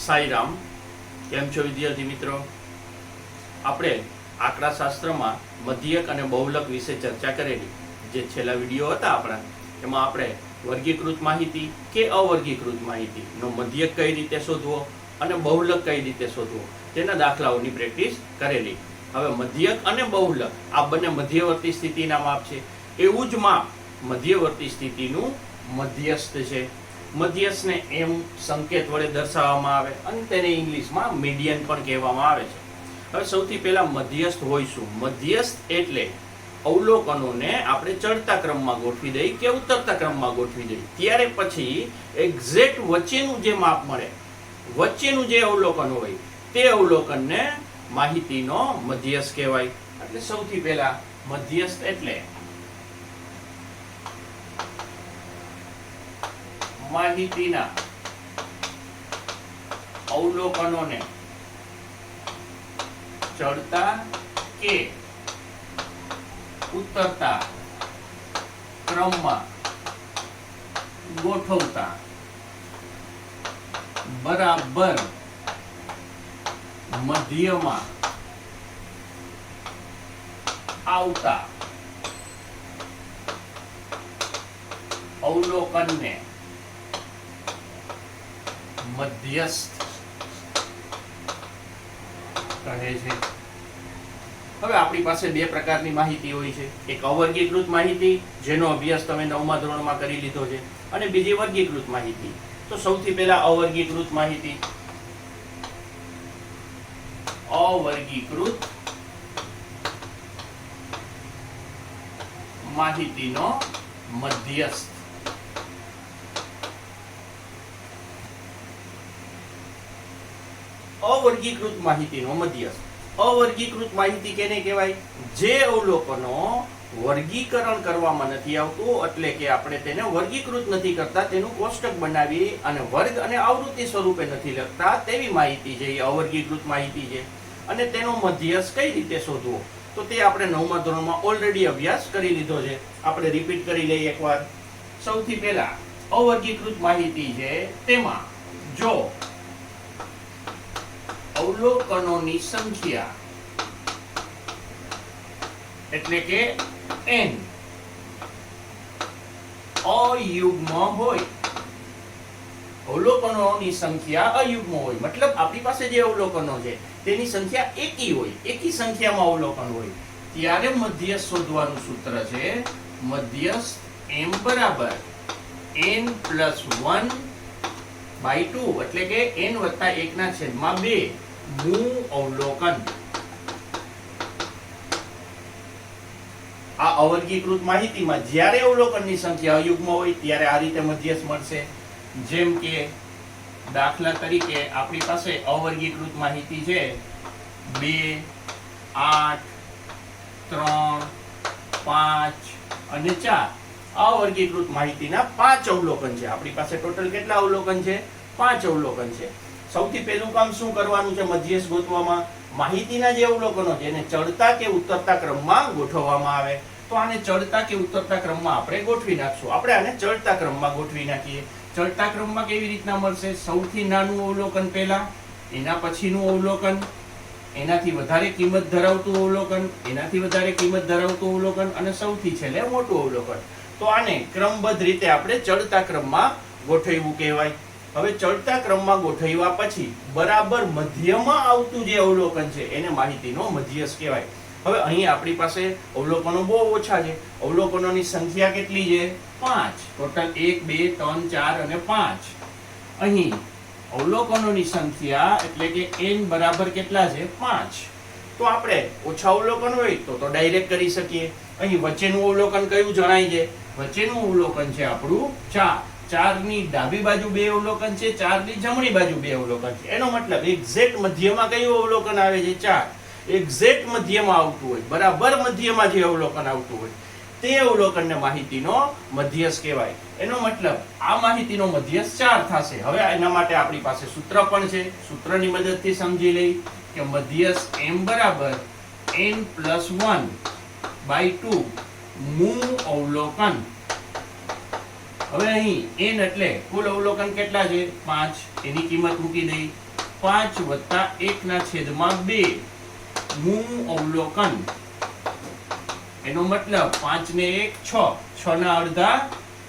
સાઈરામ, કેમ છો વિદ્યાર્થી મિત્રો? આપણે આંકડાશાસ્ત્રમાં મધ્યક અને બહુલક વિશે ચર્ચા કરેલી. જે છેલ્લા વિડીયો હતા આપણા, એમાં આપણે વર્ગીકૃત માહિતી કે અવર્ગીકૃત માહિતીનો મધ્યક કઈ રીતે શોધવો અને બહુલક કઈ રીતે શોધવો તેના દાખલાઓની પ્રેક્ટિસ કરેલી. હવે મધ્યક અને બહુલક આ બંને મધ્યવર્તી સ્થિતિના માપ છે. એવું જ માપ મધ્યવર્તી સ્થિતિનું મધ્યસ્થ છે. મધ્યસ્થને એમ સંકેત વડે દર્શાવવામાં આવે અને તેને ઇંગ્લિશમાં મીડિયન પણ કહેવામાં આવે છે. હવે સૌથી પહેલા મધ્યસ્થ હોય શું? મધ્યસ્થ એટલે અવલોકનોને આપણે ચડતા ક્રમમાં ગોઠવી દઈએ કે ઉતરતા ક્રમમાં ગોઠવી દઈએ, ત્યારે પછી એક્ઝેક્ટ વચ્ચેનું જે માપ મળે, વચ્ચેનું જે અવલોકન હોય તે અવલોકનને માહિતીનો મધ્યસ્થ કહેવાય. એટલે સૌથી પહેલા મધ્યસ્થ એટલે માહિતીના અવલોકનોને ચડતા કે ઉતરતા ક્રમમાં ગોઠવતા બરાબર મધ્યમાં આવતા અવલોકનને મધ્યસ્થ કહે છે. હવે આપણી પાસે બે પ્રકારની માહિતી હોય છે. એક અવર્ગીકૃત માહિતી, જેનો અભ્યાસ તમે 9મા ધોરણમાં કરી લીધો છે, અને બીજી વર્ગીકૃત માહિતી. તો સૌથી પહેલા અવર્ગીકૃત માહિતી. અવર્ગીકૃત માહિતીનો મધ્યસ્થ. અવર્ગીકૃત માહિતીનો મધ્યસ્થ. અવર્ગીકૃત માહિતી કેને કહેવાય? જે અવલોકનો વર્ગીકરણ કરવામાં નથી આવતું, એટલે કે આપણે તેને વર્ગીકૃત નથી કરતા, તેનું કોષ્ટક બનાવી અને વર્ગ અને આવૃત્તિ સ્વરૂપે નથી લખતા, તેવી માહિતી છે એ અવર્ગીકૃત માહિતી છે. અને તેનો મધ્યસ્થ કઈ રીતે શોધવો, તો તે આપણે 9મા ધોરણમાં ઓલરેડી અભ્યાસ કરી લીધો છે. આપણે રિપીટ કરી લઈએ એકવાર. સૌથી પહેલા અવર્ગીકૃત માહિતી છે, તેમાં જો અવલોકનોની સંખ્યા એટલે કે n અયુગ્મ હોય, અવલોકનોની સંખ્યા અયુગ્મ હોય, મતલબ આપણી પાસે જે અવલોકનો છે તેની સંખ્યા એકી હોય, એકી સંખ્યામાં અવલોકન હોય, ત્યારે મધ્યસ્થ શોધવાનું સૂત્ર છે મધ્યસ્થ m બરાબર n+1/2, એટલે કે n + 1/2 મૂ અવલોકન. આ અવર્ગીકૃત માહિતીમાં જ્યારે અવલોકનની સંખ્યા અયુગ્મ હોય ત્યારે આ રીતે મધ્યસ્થ મળશે. જેમ કે દાખલા તરીકે આપણી પાસે અવર્ગીકૃત માહિતી છે 2, 8, 3, 5 અને 4. આ વર્ગીકૃત માહિતીના 5 અવલોકન છે. આપણી પાસે ટોટલ કેટલા અવલોકન છે? 5 અવલોકન છે. સૌથી પહેલું કામ શું કરવાનું છે મધ્યસ્થ ગોતવામાં? માહિતીના જે અવલોકનો છે એને ચડતા કે ઉતરતા ક્રમમાં ગોઠવવામાં આવે. તો આને ચડતા કે ઉતરતા ક્રમમાં આપણે ગોઠવી નાખશું. આપણે આને ચડતા ક્રમમાં ગોઠવી નાખીએ. ચડતા ક્રમમાં કેવી રીતના મળશે? સૌથી નાનું અવલોકન પહેલા, એના પછીનું અવલોકન, એનાથી વધારે કિંમત ધરાવતું અવલોકન, એનાથી વધારે કિંમત ધરાવતું અવલોકન, અને સૌથી છેલ્લે મોટું અવલોકન. તો આને ક્રમબદ્ધ રીતે આપણે ચડતા ક્રમમાં ગોઠવવું કહેવાય. હવે ચડતા ક્રમમાં ગોઠવ્યા પછી બરાબર મધ્યમાં આવતું જે અવલોકન છે એને માહિતીનો મધ્યસ્થ કહેવાય. હવે અહીં આપણી પાસે અવલોકનો બહુ ઓછા છે. અવલોકનોની સંખ્યા કેટલી છે? 5. ટોટલ 1, 2, 3, 4 અને 5. અહીં અવલોકનોની સંખ્યા એટલે કે n બરાબર કેટલા છે? 5. તો આપણે ઓછા અવલોકન હોય તો ડાયરેક્ટ કરી શકીએ. અહીં વચ્ચેનું અવલોકન કયું જણાય છે? વચ્ચેનું અવલોકન છે આપણું 4. 4 ની ડાબી બાજુ 2 અવલોકન છે, 4 ની જમણી બાજુ 2 અવલોકન છે. એનો મતલબ એક્ઝેક્ટ મધ્યમાં કયું અવલોકન આવે છે? 4. એક્ઝેક્ટ મધ્યમાં આવતું હોય, બરાબર મધ્યમાં જે અવલોકન આવતું હોય તે અવલોકનને માહિતીનો મધ્યસ્થ કહેવાય. એનો મતલબ આ માહિતીનો મધ્યસ્થ 4 થશે. હવે એના માટે આપણી પાસે સૂત્ર પણ છે. સૂત્રની મદદથી સમજી લઈ કે મધ્યસ્થ m બરાબર n+1/2 મૂળ અવલોકન. હવે અહીં n એટલે કુલ અવલોકન કેટલા છે? 5. એની કિંમત મૂકી દઈ. 5 વત્તા 1 ના છેદમાં 2 મું અવલોકન. એનો મતલબ 5 ને 1 6, 6 ના અડધા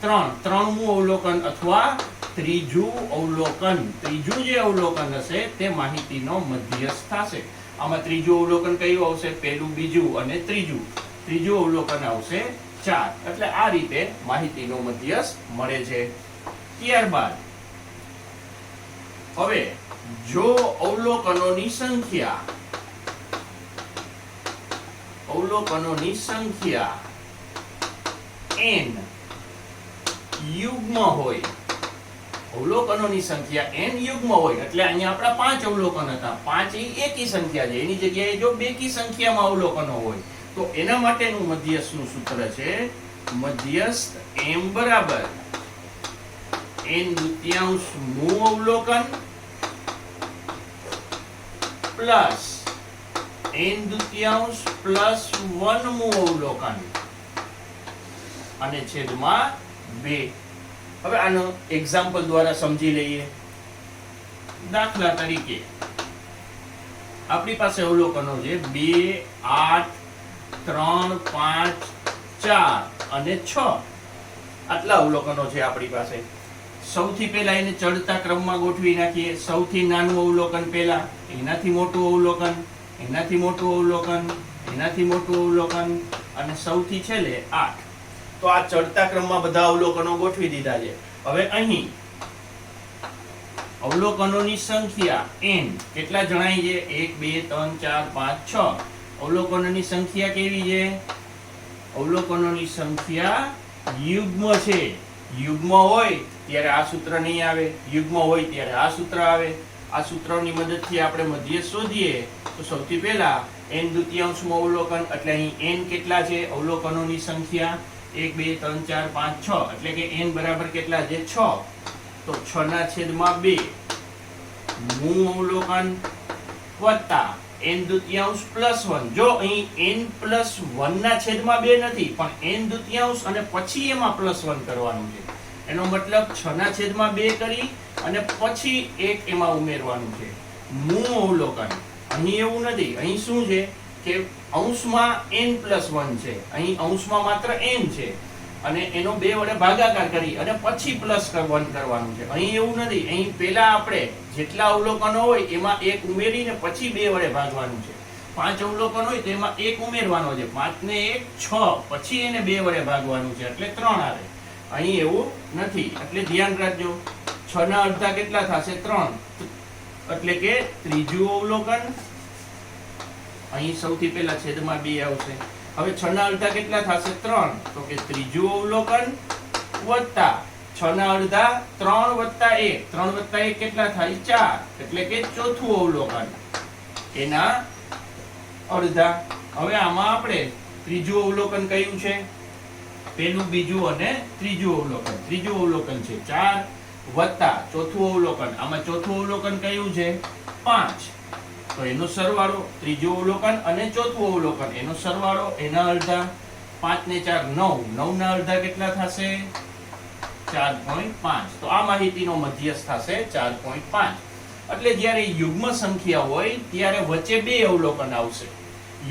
3, 3 મું અવલોકન અથવા ત્રીજું અવલોકન. ત્રીજું જે અવલોકન હશે તે માહિતીનો મધ્યસ્થ થશે. આમાં ત્રીજું અવલોકન કયું આવશે? પહેલું, બીજું અને ત્રીજું. ત્રીજું અવલોકન આવશે 4. એટલે આ રીતે માહિતીનો મધ્યસ્થ મળે છે. ત્યારબાદ હવે જો અવલોકનોની સંખ્યા n યુગ્મ હોય, અવલોકનોની સંખ્યા n યુગ્મ હોય, એટલે અહીંયા આપણા 5 અવલોકન હતા. 5 એ એકી સંખ્યા છે. એની જગ્યાએ જો બેકી સંખ્યામાં અવલોકનો હોય તો એના માટેનું મધ્યસ્થનું સૂત્ર છે મધ્યસ્થ m બરાબર n દુત્યાંશ મું અવલોકન પ્લસ n દુત્યાંશ પ્લસ 1 મું અવલોકન અને છેદમાં 2. હવે આનો એક્ઝામ્પલ દ્વારા સમજી લઈએ. દાખલા તરીકે આપણી પાસે અવલોકનો છે 2, 8, 3, 5, 4 અને 6. આટલા અવલોકનો છે આપણી પાસે. સૌથી પહેલા એને ચડતા ક્રમમાં ગોઠવી નાખીએ. સૌથી નાનું અવલોકન પહેલા, એનાથી મોટું અવલોકન, એનાથી મોટું અવલોકન, એનાથી મોટું અવલોકન અને સૌથી છેલ્લે 8. તો આ ચડતા ક્રમમાં બધા અવલોકનો ગોઠવી દીધા છે. હવે અહીં અવલોકનોની સંખ્યા n કેટલા જણાય છે? 1, 2, 3, 4, 5, 6. અવલોકનોની સંખ્યા કેવી છે? અવલોકનોની સંખ્યા યુગ્મ છે. યુગ્મ હોય ત્યારે આ સૂત્ર નહીં આવે, યુગ્મ હોય ત્યારે આ સૂત્ર આવે. આ સૂત્રની મદદથી આપણે મધ્યસ્થ શોધીએ તો સૌથી પહેલા n દુત્યાંશમાં અવલોકન, એટલે અહીં n કેટલા છે? અવલોકનોની સંખ્યા 1, 2, 3, 4, 5, 6, એટલે કે n બરાબર કેટલા છે? 6. તો 6 ના છેદમાં 2 મું અવલોકન વત્તા n દુત્યાંશ પ્લસ 1. જો અહીં n પ્લસ 1 ના છેદમાં 2 નથી, પણ n દુત્યાંશ અને પછી એમાં પ્લસ 1 કરવાનું છે. એનો મતલબ 6 ના છેદમાં 2 કરી અને પછી 1 એમાં ઉમેરવાનું છે. મું અવલોકન અહીં એવું નથી. અહીં શું છે કે અંશમાં n પ્લસ 1 છે, અહીં અંશમાં માત્ર n છે અને એનો 2 વડે ભાગાકાર કરી અને પછી પ્લસ 1 કરવાનું છે. અહીં એવું નથી. અહીં પહેલા આપણે જેટલા અવલોકનો હોય એમાં 1 ઉમેરીને પછી 2 વડે ભાગવાનું છે. 5 અવલોકન હોય તો એમાં 1 ઉમેરવાનો છે. 5 ને 1 6, પછી એને 2 વડે ભાગવાનું છે એટલે 3 આવે. અહીં એવું નથી. એટલે ધ્યાન રાખજો. 6 ના અડધા કેટલા થશે? 3. એટલે કે ત્રીજું અવલોકન. અહીં સૌથી પહેલા છેદમાં 2 આવશે. હવે 6 ના અડધા કેટલા થશે? 3. તો કે ત્રીજું અવલોકન વત્તા 6 ના અડધા 3 વત્તા 1. 3 વત્તા 1 કેટલા થાય? 4. એટલે કે ચોથું અવલોકન એના અડધા. હવે આમાં આપણે ત્રીજું અવલોકન કયું છે? પહેલું, બીજું અને ત્રીજું અવલોકન. ત્રીજું અવલોકન છે 4 વત્તા ચોથું અવલોકન. આમાં ચોથું અવલોકન કયું છે? 5. તો એનો સરવાળો, ત્રીજું અવલોકન અને ચોથું અવલોકન એનો સરવાળો, એના અડધા. 5 ને 4 9. 9 ના અડધા કેટલા થશે? 4.5. તો આ માહિતીનો મધ્યસ્થ થશે 4.5. એટલે જ્યારે યુગ્મ સંખ્યા હોય ત્યારે વચ્ચે 2 અવલોકન આવશે.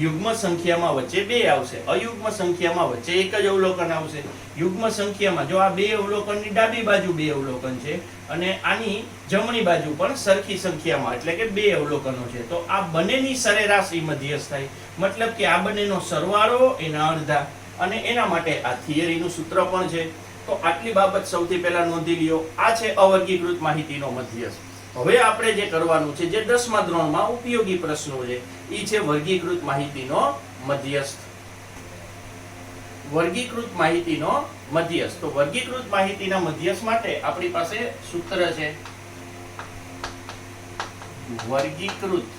યુગ્મ સંખ્યામાં વચ્ચે 2 આવશે. અયુગ્મ સંખ્યામાં વચ્ચે એક જ અવલોકન આવશે. યુગ્મ સંખ્યામાં જો આ 2 અવલોકનની ડાબી બાજુ 2 અવલોકન છે અને આની જમણી બાજુ પણ સરખી સંખ્યામાં, એટલે કે 2 અવલોકનો છે. તો આ બંનેની સરેરાશ મધ્યસ્થ થાય. મતલબ કે આ બંનેનો સરવાળો એના અડધા. અને એના માટે આ થિયરીનું સૂત્ર પણ છે. તો આટલી બાબત સૌથી પહેલા નોંધી લ્યો. આ છે અવર્ગીકૃત માહિતીનો મધ્યસ્થ. હવે આપણે જે કરવાનું છે, જે 10મા ધોરણમાં ઉપયોગી પ્રશ્નો છે, એ છે વર્ગીકૃત માહિતીનો મધ્યસ્થ. વર્ગીકૃત માહિતીનો મધ્યસ્થ. તો વર્ગીકૃત માહિતીના મધ્યસ્થ માટે આપણી પાસે સૂત્ર છે વર્ગીકૃત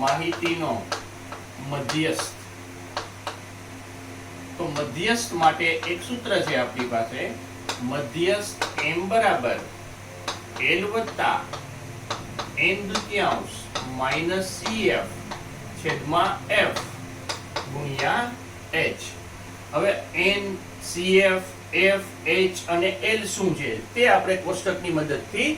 માહિતીનો મધ્યસ્થ. તો મધ્યસ્થ માટે એક સૂત્ર છે આપણી પાસે. મધ્યસ્થ m બરાબર l વત્તા n દુત્યાંશ માઇનસ cf છેદમાં f ગુણ્યા h. હવે n, cf, f, h અને l શું છે તે આપણે કોષ્ટકની મદદથી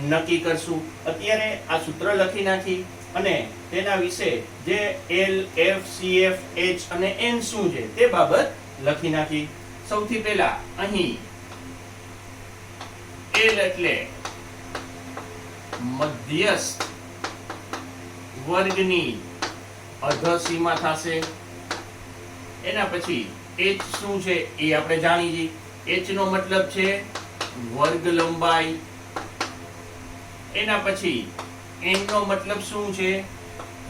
નક્કી કરશું. અત્યારે આ સૂત્ર લખી નાખી અને તેના વિશે જે L, F, CF, H અને N શું છે તે બાબત લખી નાખી. સૌથી પહેલા અહીં L એટલે મધ્યસ્થ વર્ગની અધસીમા થશે. એના પછી H શું છે એ આપણે જાણી જઈએ. H નો મતલબ છે વર્ગ લંબાઈ. એના પછી N નો મતલબ શું છે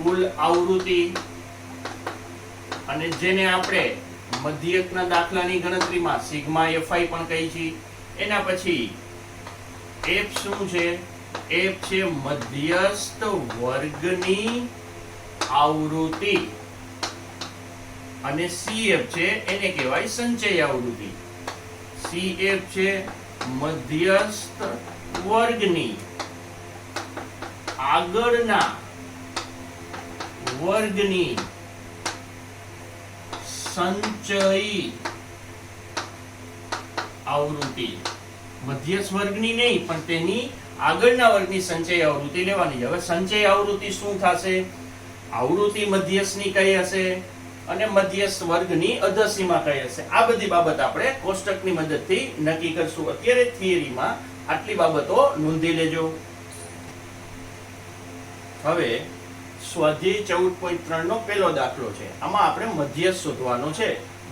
કુલ આવૃત્તિ, અને જેને આપણે મધ્યકના દાખલાની ગણતરીમાં સિગ્મા FI પણ કહી છીએ. એના પછી F શું છે? F છે મધ્યસ્થ વર્ગની આવૃત્તિ, અને CF છે એને કહેવાય સંચય આવૃત્તિ. CF છે મધ્યસ્થ વર્ગની આગળના વર્ગની સંચયી આવૃત્તિ. મધ્યસ્થ વર્ગની નહીં પણ તેની આગળના વર્ગની સંચય આવૃત્તિ લેવાની છે. હવે સંચય આવૃત્તિ શું થશે? આવૃત્તિ મધ્યસ્થની કઈ હશે અને મધ્યસ્થ વર્ગની અધસીમા કઈ હશે. આ બધી બાબત આપણે કોષ્ટકની મદદથી નક્કી કરશું. અત્યારે થિયરીમાં આટલી બાબતો નોંધી લેજો. હવે સ્વાધ્યાય 14.3 નો પહેલો દાખલો છે. આમાં આપણે મધ્યસ્થ શોધવાનો છે.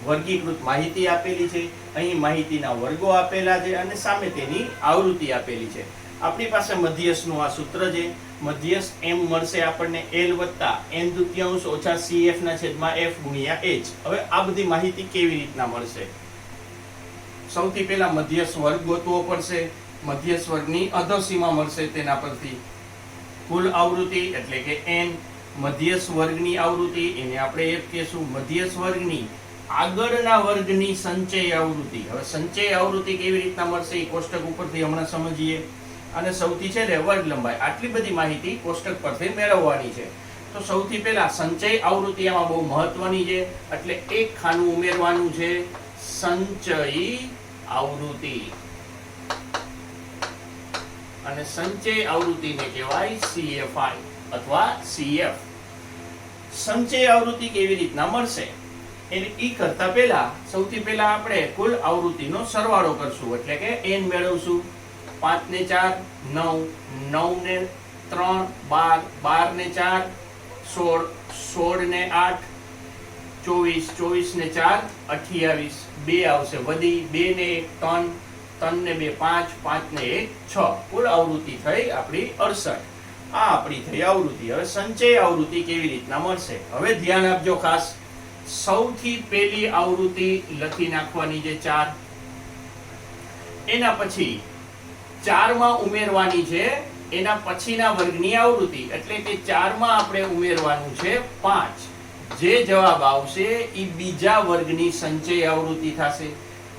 વર્ગીકૃત માહિતી આપેલી છે, અહીં માહિતીના વર્ગો આપેલા છે અને સામે તેની આવૃત્તિ આપેલી છે. આપણી પાસે મધ્યસ્થનું આ સૂત્ર છે. મધ્યસ્થ m મળશે આપણને L વત્તા n દુત્યાંશ ઓછા CF ના છેદમાં F ગુણ્યા H. હવે આ બધી માહિતી કેવી રીતના મળશે? સૌથી પહેલા મધ્યસ્થ વર્ગ ગોતવો પડશે. મધ્યસ્થ વર્ગની અધસીમા મળશે તેના પરથી. કુલ આવૃત્તિ એટલે કે n, મધ્યસ્થ વર્ગની આવૃત્તિ એને આપણે F કહેશું. મધ્યસ્થ વર્ગની આગળના વર્ગની સંચય આવૃત્તિ. હવે સંચય આવૃત્તિ કેવી રીતના મળશે એ કોષ્ટક ઉપરથી હમણાં સમજીએ. અને સૌથી છેલ્લે વર્ગ લંબાઈ. આટલી બધી માહિતી કોષ્ટક પરથી મેળવવાની છે. તો સૌથી પહેલા સંચય આવૃત્તિ આમાં બહુ મહત્વની છે, એટલે એક ખાનું ઉમેરવાનું છે સંચયી આવૃત્તિ. અને સંચય આવૃત્તિને કહેવાય CFI અથવા CF. સંચય આવૃત્તિ કેવી રીતના મળશે એને ઈ કરતા પહેલા સૌથી પહેલા આપણે કુલ આવૃત્તિનો સરવાળો કરશું, એટલે કે n મેળવશું. 5 ને 4 9, 9 ને 3 12, 12 ને 4 16, 16 ને 8 24, 24 ને 4 28, 2 આવશે વધી, 2 ને 1 3, 3 ને 2 5, 5 ને 1 6. કુલ આવૃત્તિ થઈ આપણી 68. આ આપણી થઈ આવૃત્તિ. હવે સંચય આવૃત્તિ કેવી રીતના મળશે? હવે ધ્યાન આપજો ખાસ. સૌથી પહેલી આવૃત્તિ લખી નાખવાની છે 4. એના પછી 4 માં ઉમેરવાની છે એના પછીના વર્ગની આવૃત્તિ, એટલે કે 4 માં આપણે ઉમેરવાનું છે 5. જે જવાબ આવશે એ બીજા વર્ગની સંચય આવૃત્તિ થશે.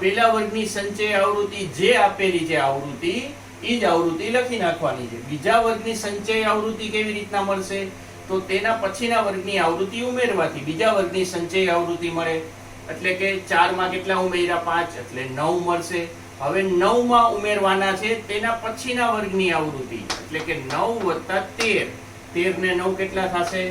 પહેલા વર્ગની સંચય આવૃત્તિ જે આપેલી છે આવૃત્તિ એ જ આવૃત્તિ લખી નાખવાની છે. બીજા વર્ગની સંચય આવૃત્તિ કેવી રીતના મળશે? તો તેના પછીના વર્ગની આવૃત્તિ ઉમેરવાથી બીજા વર્ગની સંચય આવૃત્તિ મળે. એટલે કે 4 માં કેટલા ઉમેર્યા? 5, એટલે 9 મળશે. હવે 9 માં ઉમેરવાના છે તેના પછીના વર્ગની આવૃત્તિ, એટલે કે 9 વત્તા 13. 13 ને 9 કેટલા થશે?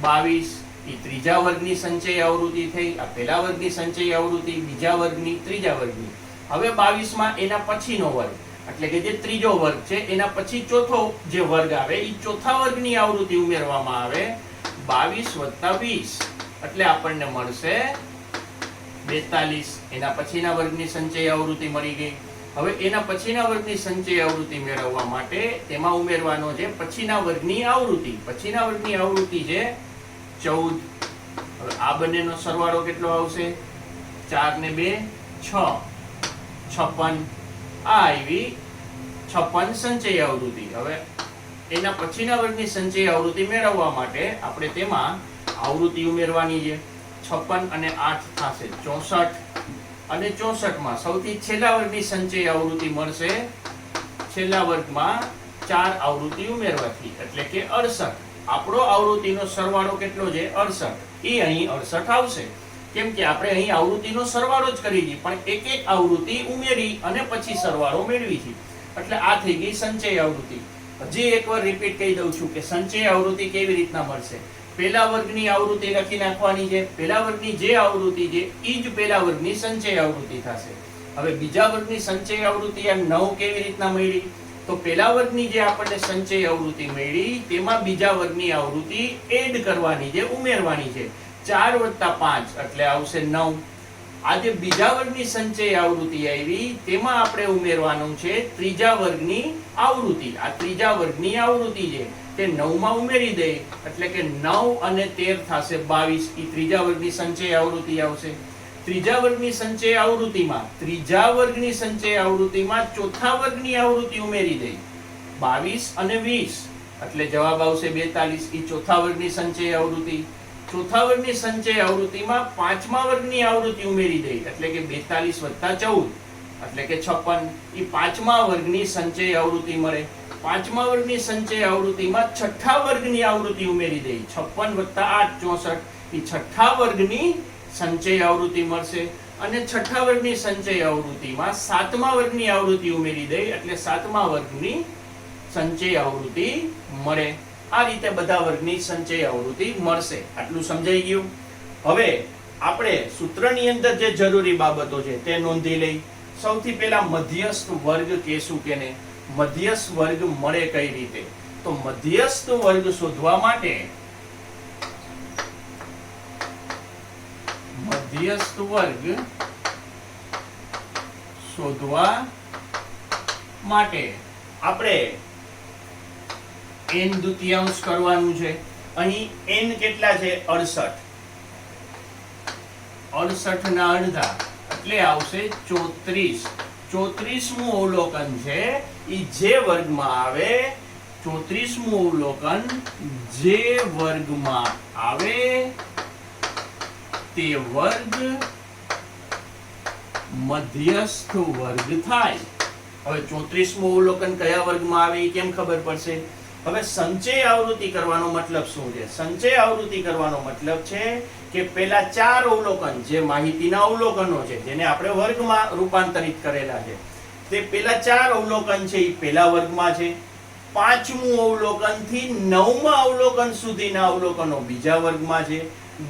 22. એ ત્રીજા વર્ગની સંચય આવૃત્તિ થઈ. આ પહેલા વર્ગની સંચય આવૃત્તિ, બીજા વર્ગની, ત્રીજા વર્ગની. હવે 22 માં એના પછીનો વર્ગ, એટલે કે જે ત્રીજો વર્ગ છે એના પછી ચોથો જે વર્ગ આવે એ ચોથા વર્ગની આવૃત્તિ ઉમેરવામાં આવે. 22 વત્તા 20 એટલે આપણને મળશે 42. એના પછીના વર્ગની સંચય આવૃત્તિ મળી ગઈ. હવે એના પછીના વર્ગની સંચય આવૃત્તિ મેળવવા માટે તેમાં ઉમેરવાનો છે પછીના વર્ગની આવૃત્તિ. પછીના વર્ગની આવૃત્તિ છે 14. હવે આ બંનેનો સરવાળો કેટલો આવશે? 4 ને 2 6, 56. આ આવી 56 સંચય આવૃત્તિ. હવે એના પછીના વર્ગની સંચય આવૃત્તિ મેળવવા માટે આપણે તેમાં આવૃત્તિ ઉમેરવાની છે. 56 અને 8 થશે 64. અને 64 માં સૌથી છેલ્લા વર્ગની સંચય આવૃત્તિ મળશે. છેલ્લા વર્ગમાં 4 આવૃત્તિ ઉમેરવાથી, એટલે કે 68. આપણો આવૃત્તિનો સરવાળો કેટલો છે? 68. એ અહીં 68 આવશે. કેમ કે આપણે અહીં આવૃત્તિનો સરવાળો જ કરી છે, પણ એક એક આવૃત્તિ ઉમેરી અને પછી સરવાળો મેળવી છે. એટલે આ થઈ ગઈ સંચય આવૃત્તિ. હજી એકવાર રિપીટ કહી દઉં છું કે સંચય આવૃત્તિ કેવી રીતના મળશે. પહેલા વર્ગની આવૃત્તિ લખી નાખવાની છે. પહેલા વર્ગની જે આવૃત્તિ છે એ જ પહેલા વર્ગની સંચય આવૃત્તિ થશે. હવે બીજા વર્ગની સંચય આવૃત્તિ આ 9 કેવી રીતના મળી? તો પહેલા વર્ગની જે આપણને સંચય આવૃત્તિ મળી તેમાં બીજા વર્ગની આવૃત્તિ એડ કરવાની છે, ઉમેરવાની છે. 4 + 5 એટલે આવશે 9. આ જે બીજા વર્ગની સંચય આવૃત્તિ આવી તેમાં આપણે ઉમેરવાનું છે ત્રીજા વર્ગની આવૃત્તિ. આ ત્રીજા વર્ગની આવૃત્તિ છે તે 9 માં ઉમેરી દે એટલે કે 9 અને 13 થશે 22. એ ત્રીજા વર્ગની સંચય આવૃત્તિ આવશે. ત્રીજા વર્ગની સંચય આવૃત્તિમાં ચોથા વર્ગની આવૃત્તિ ઉમેરી દે 22 અને 20 એટલે જવાબ આવશે 42. એ ચોથા વર્ગની સંચય આવૃત્તિ. ચોથા વર્ગની સંચય આવૃત્તિમાં પાંચમા વર્ગની આવૃત્તિ ઉમેરી દે એટલે કે 42 + 14 એટલે કે 56. એ પાંચમા વર્ગની સંચય આવૃત્તિ મળે. પાંચમા વર્ગની સંચય આવૃત્તિમાં છઠ્ઠા વર્ગની આવૃત્તિ ઉમેરી દે 56 + 8 64. એ છઠ્ઠા વર્ગની સંચય આવૃત્તિ મળશે. અને છઠ્ઠા વર્ગની સંચય આવૃત્તિમાં સાતમા વર્ગની આવૃત્તિ ઉમેરી દે એટલે સાતમા વર્ગની સંચય આવૃત્તિ મળે. આ રીતે બધા વર્ગની સંચય આવૃત્તિ મળશે. આટલું સમજાઈ ગયું? હવે આપણે સૂત્રની અંદર જે જરૂરી બાબતો છે તે નોંધી લઈ. સૌથી પહેલા મધ્યસ્થ વર્ગ કહેશું કે ને મધ્યસ્થ વર્ગ મળે કઈ રીતે? તો મધ્યસ્થ વર્ગ શોધવા માટે મધ્યસ્થ વર્ગ શોધવા માટે આપણે n દુત્યાંશ કરવાનું છે. અહીં n કેટલા છે? 68. 68 ના અડધા એટલે આવશે 34. 34મું અવલોકન છે ઈ જે વર્ગમાં આવે. 34મું અવલોકન જે વર્ગમાં આવે તે વર્ગ મધ્યસ્થ વર્ગ થાય. હવે 34મું અવલોકન કયા વર્ગમાં આવે એ કેમ ખબર પડશે? હવે સંચય આવૃત્તિ કરવાનો મતલબ શું છે? સંચય આવૃત્તિ કરવાનો મતલબ છે કે પેલા 4 અવલોકન જે માહિતીના અવલોકનો છે જેને આપણે વર્ગમાં રૂપાંતરિત કરેલા છે તે પેલા 4 અવલોકન છે એ પહેલા વર્ગમાં છે. પાંચમું અવલોકન થી 9મા અવલોકન સુધીના અવલોકનો બીજા વર્ગમાં છે.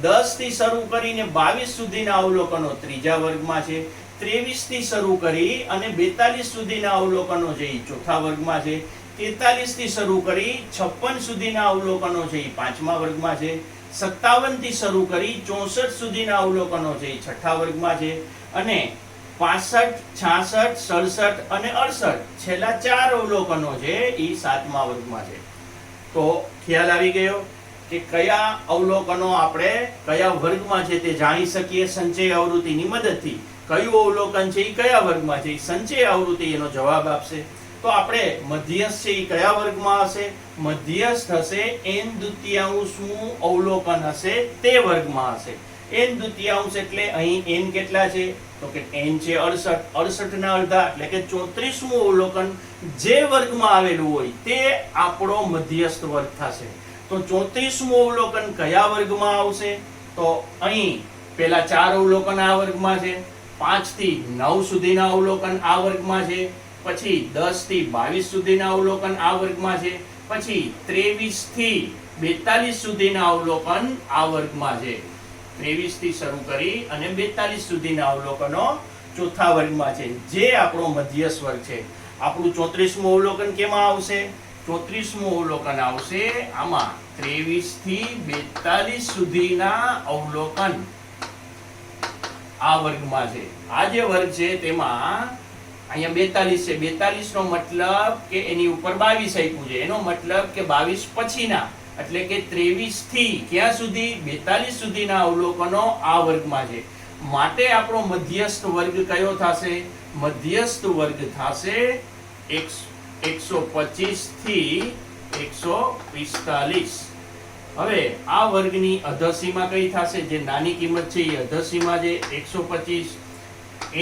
10 થી શરૂ કરીને 22 સુધીના અવલોકનો ત્રીજા વર્ગમાં છે. 23 થી શરૂ કરી અને 42 સુધીના અવલોકનો છે એ ચોથા વર્ગમાં છે. 43 થી શરૂ કરી 56 સુધીના અવલોકનો છે એ પાંચમા વર્ગમાં છે. 57 થી શરૂ કરી 64 સુધીના અવલોકનો છે એ છઠ્ઠા વર્ગમાં છે. અને 65, 66, 67 અને 68 છેલ્લા 4 અવલોકનો છે એ સાતમા વર્ગમાં છે. તો ખ્યાલ આવી ગયો કે કયા અવલોકનો આપણે કયા વર્ગમાં છે તે જાણી શકીએ સંચય આવૃત્તિની મદદથી. કયું અવલોકન છે એ કયા વર્ગમાં છે એ સંચય આવૃત્તિ એનો જવાબ આપશે. તો આપણે મધ્યસ્થ છે એ કયા વર્ગમાં હશે? મધ્યસ્થ હશે n દુત્યાંશનું અવલોકન હશે તે વર્ગમાં હશે. n દુત્યાંશ એટલે અહીં n કેટલા છે? તો કે n છે 68. 68 ના અડધા એટલે કે 34મું અવલોકન જે વર્ગમાં આવેલું હોય તે આપણો મધ્યસ્થ વર્ગ થશે. તો 34મું અવલોકન કયા વર્ગમાં આવશે? તો અહીં પેલા 4 અવલોકન આ વર્ગમાં છે. 5 થી 9 સુધીના અવલોકન આ વર્ગમાં છે. પછી 10 થી 22 સુધીના અવલોકન આ વર્ગમાં છે. પછી 23 થી 42 સુધીના અવલોકન આ વર્ગમાં છે. 23 થી શરૂ કરી અને 42 સુધીના અવલોકનો ચોથા વર્ગમાં છે જે આપણો મધ્યસ્થ વર્ગ છે. આપણું 34મું અવલોકન કેમાં આવશે? 34મું અવલોકન આવશે આમાં 23 થી 42 સુધીના અવલોકન આ વર્ગમાં છે. આ જે વર્ગ છે તેમાં અહીંયા 42 છે. 42 નો મતલબ કે એની ઉપર 22 આપ્યું છે. એનો મતલબ કે 22 પછીના એટલે કે 23 થી ક્યાં સુધી? 42 સુધીના અવલોકનો આ વર્ગમાં છે. માટે આપણો મધ્યસ્થ વર્ગ કયો થશે? મધ્યસ્થ વર્ગ થશે 125 થી 145. હવે આ વર્ગની અધસીમા કઈ થશે? જે નાની કિંમત છે એ અધસીમા છે 125.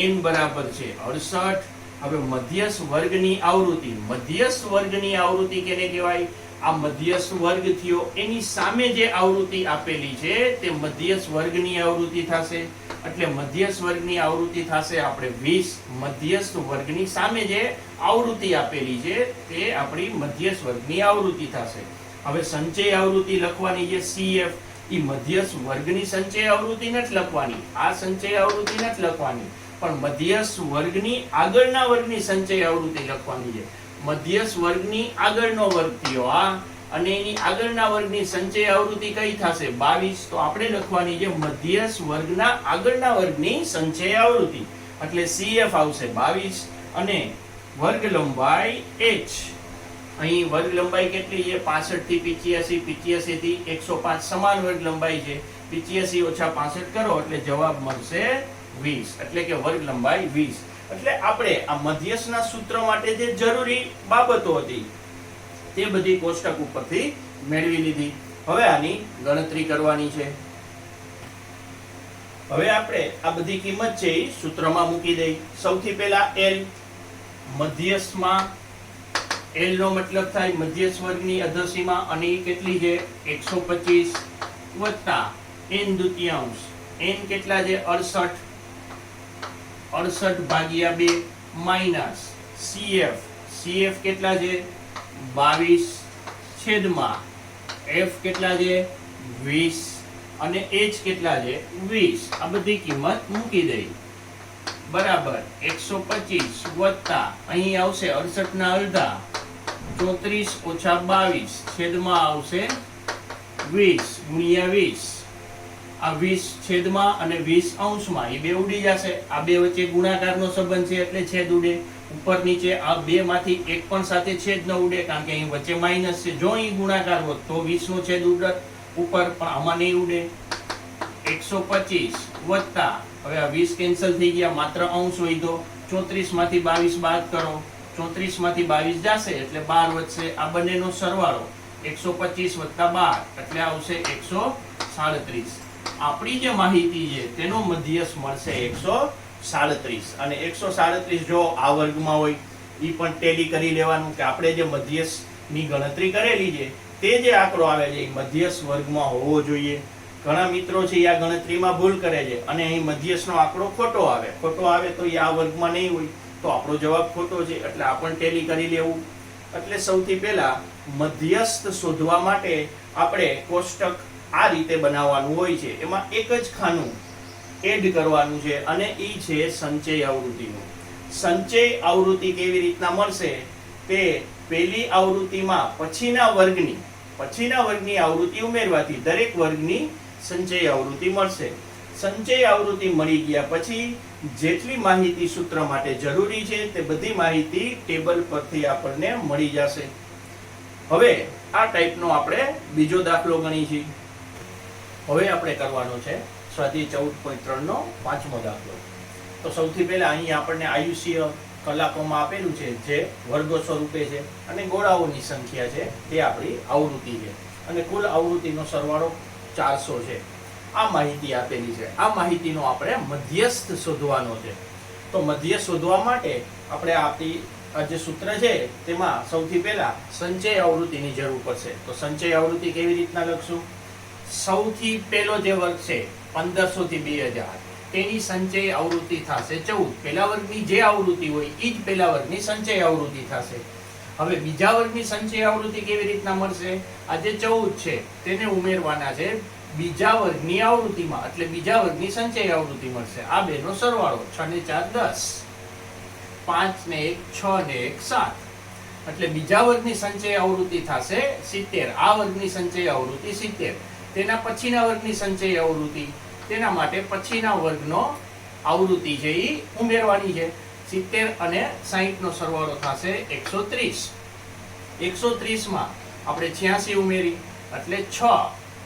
n બરાબર છે 68. હવે મધ્યસ્થ વર્ગની આવૃત્તિ. મધ્યસ્થ વર્ગની આવૃત્તિ કેને કહેવાય? આ મધ્યસ્થ વર્ગ થયો એની સામે જે આવૃત્તિ આપેલી છે તે મધ્યસ્થ વર્ગની આવૃત્તિ થશે. એટલે મધ્યસ્થ વર્ગની આવૃત્તિ થશે આપણે 20. મધ્યસ્થ વર્ગની સામે જે આવૃત્તિ આપેલી છે તે આપણી મધ્યસ્થ વર્ગની આવૃત્તિ થશે. હવે સંચય આવૃત્તિ લખવાની જે CF એ મધ્યસ્થ વર્ગની સંચય આવૃત્તિ નથી લખવાની, આ સંચય આવૃત્તિ નથી લખવાની, પણ મધ્યસ્થ વર્ગની આગળના વર્ગની સંચય આવૃત્તિ લખવાની છે. મધ્યસ્થ વર્ગની આગળનો વર્ગ થયો આ, અને એની આગળના વર્ગની સંચય આવૃત્તિ કઈ થશે 22. તો આપણે લખવાની છે મધ્યસ્થ વર્ગના આગળના વર્ગની સંચય આવૃત્તિ, એટલે CF આવશે 22 અને વર્ગ લંબાઈ h. અહીં વર્ગ લંબાઈ કેટલી છે 65 થી 85, 85 થી 105 સમાન વર્ગ લંબાઈ છે. 85 ઓછા 65 કરો એટલે જવાબ મળશે 20, એટલે કે વર્ગ લંબાઈ 20. એટલે આપણે આ મધ્યસ્થના સૂત્ર માટે જે જરૂરી બાબતો હતી તે બધી કોષ્ટક ઉપરથી મેળવી લીધી. હવે આની ગણતરી કરવાની છે. હવે આપણે આ બધી કિંમત છે એ સૂત્રમાં મૂકી દઈ. સૌથી પહેલા L. મધ્યસ્થમાં L નો મતલબ થાય મધ્યસ્થ વર્ગની અધસીમા, અને એ કેટલી છે 125 વત્તા n દુત્યાંશ. n કેટલા છે 68, 68 ભાગ્યા 2 માઈનસ CF. CF કેટલા છે 22 છેદમાં F કેટલા છે 20 અને H કેટલા છે 20. આ બધી કિંમત મૂકી દઈ. બરાબર 125 વત્તા અહીં આવશે 68 ના અડધા 34 ઓછા 22 છેદમાં આવશે 20 ગુણ્યા 20. આ 20 છેદમાં અને 20 અંશમાં એ બે ઉડી જશે. આ બે વચ્ચે ગુણાકારનો સંબંધ છે એટલે છેદ ઉડે. ઉપર નીચે આ બે માંથી એક પણ સાથે છેદ ન ઉડે, કારણ કે અહીં વચ્ચે માઈનસ છે. જો અહીં ગુણાકાર હોત તો 20 નો છેદ ઉડત ઉપર, પણ આમાં નહીં ઉડે. 125 વત્તા હવે આ 20 કેન્સલ થઈ ગયા, માત્ર અંશ વધ્યો. 34 માંથી 22 બાદ કરો, 34 માંથી 22 જશે એટલે 12 વધશે. આ બંનેનો સરવાળો 125 વત્તા 12 એટલે આવશે 137. આપણી જે માહિતી છે તેનો મધ્યસ્થ મળશે 137. અને 137 જો આ વર્ગમાં હોય એ પણ ટેલી કરી લેવાનું કે આપણે જે મધ્યસ્થની ગણતરી કરેલી છે તે જે આંકડો આવે છે એ મધ્યસ્થ વર્ગમાં હોવો જોઈએ. ઘણા મિત્રો છે આ ગણતરીમાં ભૂલ કરે છે અને અહીં મધ્યસ્થનો આંકડો ખોટો આવે તો એ આ વર્ગમાં નહીં હોય તો આપણો જવાબ ખોટો છે, એટલે આ પણ ટેલી કરી લેવું. એટલે સૌથી પહેલા મધ્યસ્થ શોધવા માટે આપણે કોષ્ટક આ રીતે બનાવવાનું હોય છે. એમાં એક જ ખાનું એડ કરવાનું છે અને એ છે સંચય આવૃત્તિનું. સંચય આવૃત્તિ કેવી રીતના મળશે તે પહેલી આવૃત્તિમાં પછીના વર્ગની આવૃત્તિ ઉમેરવાથી દરેક વર્ગની સંચય આવૃત્તિ મળશે. સંચય આવૃત્તિ મળી ગયા પછી જેટલી માહિતી સૂત્ર માટે જરૂરી છે તે બધી માહિતી ટેબલ પરથી આપણને મળી જશે. હવે આ ટાઈપનો આપણે બીજો દાખલો ગણીશું. હવે આપણે કરવાનો છે સ્વાધ્યાય 14.3 નો 5મો દાખલો. તો સૌથી પહેલા અહીં આપણને આયુષ્ય કલાકોમાં આપેલું છે જે વર્ગો સ્વરૂપે છે, અને ગોળાઓની સંખ્યા છે તે આપણી આવૃત્તિ છે, અને કુલ આવૃત્તિનો સરવાળો 400 છે. આ માહિતી આપેલી છે. આ માહિતીનો આપણે મધ્યસ્થ શોધવાનો છે. તો મધ્યસ્થ શોધવા માટે આપણે આપણી આ જે સૂત્ર છે તેમાં સૌથી પહેલા સંચય આવૃત્તિની જરૂર પડશે. તો સંચય આવૃત્તિ કેવી રીતના લખશું? સૌથી પહેલો જે વર્ગ છે 1500 થી 2000 તેની સંચય આવૃત્તિ થશે 14. પહેલા વર્ગની જે આવૃત્તિ હોય એ જ પહેલા વર્ગની સંચય આવૃત્તિ થશે. હવે બીજા વર્ગની સંચય આવૃત્તિ કેવી રીતના મળશે? આ જે 14 છે તેને ઉમેરવાના છે બીજા વર્ગની આવૃત્તિમાં, એટલે બીજા વર્ગની સંચય આવૃત્તિ મળશે. આ બેનો સરવાળો 6 ને 4 10, 5 ને 1 6 ને 1 7, એટલે બીજા વર્ગની સંચય આવૃત્તિ થશે 70. આ વર્ગની સંચય આવૃત્તિ 70. તેના પછીના વર્ગની સંચય આવૃત્તિ, તેના માટે પછીના વર્ગનો આવૃત્તિ છે એ ઉમેરવાની છે. 70 અને 60 નો સરવાળો થશે 130. 130 માં આપણે 86 ઉમેરી એટલે 6